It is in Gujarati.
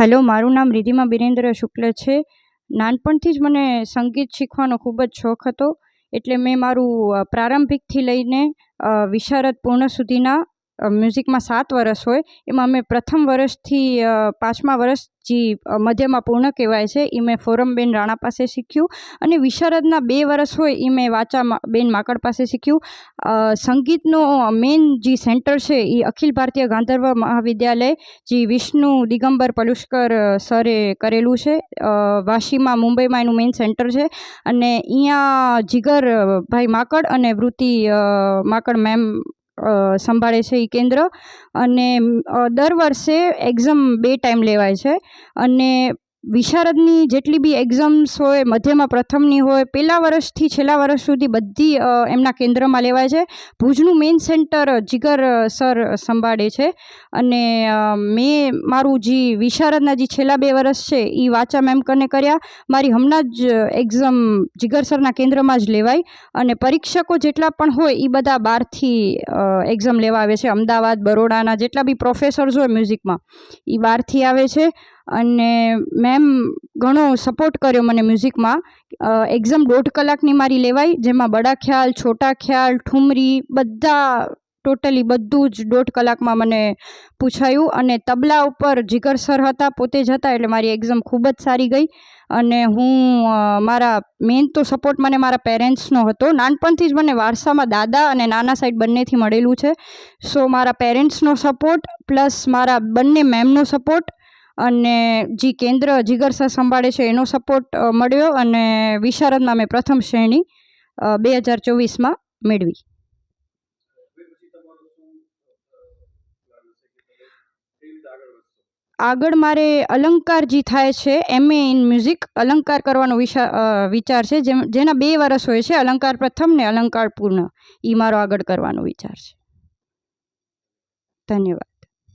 હેલો, મારું નામ રિધિમા બિરેન્દ્ર શુક્લ છે. નાનપણથી જ મને સંગીત શીખવાનો ખૂબ જ શોખ હતો. એટલે મેં મારું પ્રારંભિકથી લઈને વિશારદ પૂર્ણ સુધીના મ્યુઝિકમાં 7 વર્ષ હોય એમાં મેં પ્રથમ વર્ષથી 5મા વર્ષ જે મધ્યમાં પૂર્ણ કહેવાય છે એ મેં ફોરમબેન રાણા પાસે શીખ્યું. અને વિશારદના 2 વર્ષ હોય એ મેં વાચા બેન માકડ પાસે શીખ્યું. સંગીતનો મેઇન જે સેન્ટર છે એ અખિલ ભારતીય ગાંધર્વ મહાવિદ્યાલય જે વિષ્ણુ દિગંબર પલુષ્કર સરે કરેલું છે. વાશીમાં મુંબઈમાં એનું મેઇન સેન્ટર છે. અને અહીંયા જીગર ભાઈ માકડ અને વૃત્તિ માકડ મેમ સંભાળે છે એ કેન્દ્ર. અને દર વર્ષે એક્ઝામ 2 ટાઈમ લેવાય છે. અને વિશારદની જેટલી બી એક્ઝામ્સ હોય, મધ્યમાં પ્રથમની હોય, પહેલા વર્ષથી છેલ્લા વર્ષ સુધી બધી એમના કેન્દ્રમાં લેવાય છે. ભુજનું મેઇન સેન્ટર જીગર સર સંભાળે છે. અને મેં મારું જે વિશારદના જે છેલ્લા 2 વર્ષ છે એ વાચા મેમ કને કર્યા. મારી હમણાં જ એક્ઝામ જીગર સરના કેન્દ્રમાં જ લેવાય. અને પરીક્ષકો જેટલા પણ હોય એ બધા બહારથી એક્ઝામ લેવા આવે છે. અમદાવાદ, બરોડાના જેટલા બી પ્રોફેસર્સ હોય મ્યુઝિકમાં એ બહારથી આવે છે. અને મેમ ઘણો સપોર્ટ કર્યો મને મ્યુઝિકમાં. એક્ઝામ 1.5 કલાકની મારી લેવાય, જેમાં બડા ખ્યાલ, છોટા ખ્યાલ, ઠુમરી બધા ટોટલી બધું જ 1.5 કલાકમાં મને પૂછાયું. અને તબલા ઉપર જીગર સર હતા, પોતે જ હતા, એટલે મારી એક્ઝામ ખૂબ જ સારી ગઈ. અને હું મારા મેઇન તો સપોર્ટ મને મારા પેરેન્ટ્સનો હતો. નાનપણથી જ મને વારસામાં દાદા અને નાના સાઈડ બંનેથી મળેલું છે. સો મારા પેરેન્ટ્સનો સપોર્ટ પ્લસ મારા બંને મેમનો સપોર્ટ અને જે કેન્દ્ર જીગર સર સંભાળે છે એનો સપોર્ટ મળ્યો. અને વિશારદમાં મેં પ્રથમ શ્રેણી 2024માં મેળવી. આગળ મારે અલંકાર જે થાય છે MA ઇન મ્યુઝિક અલંકાર કરવાનો વિચાર છે. જેના 2 વર્ષ હોય છે, અલંકાર પ્રથમ ને અલંકાર પૂર્ણ. એ મારો આગળ કરવાનો વિચાર છે. ધન્યવાદ.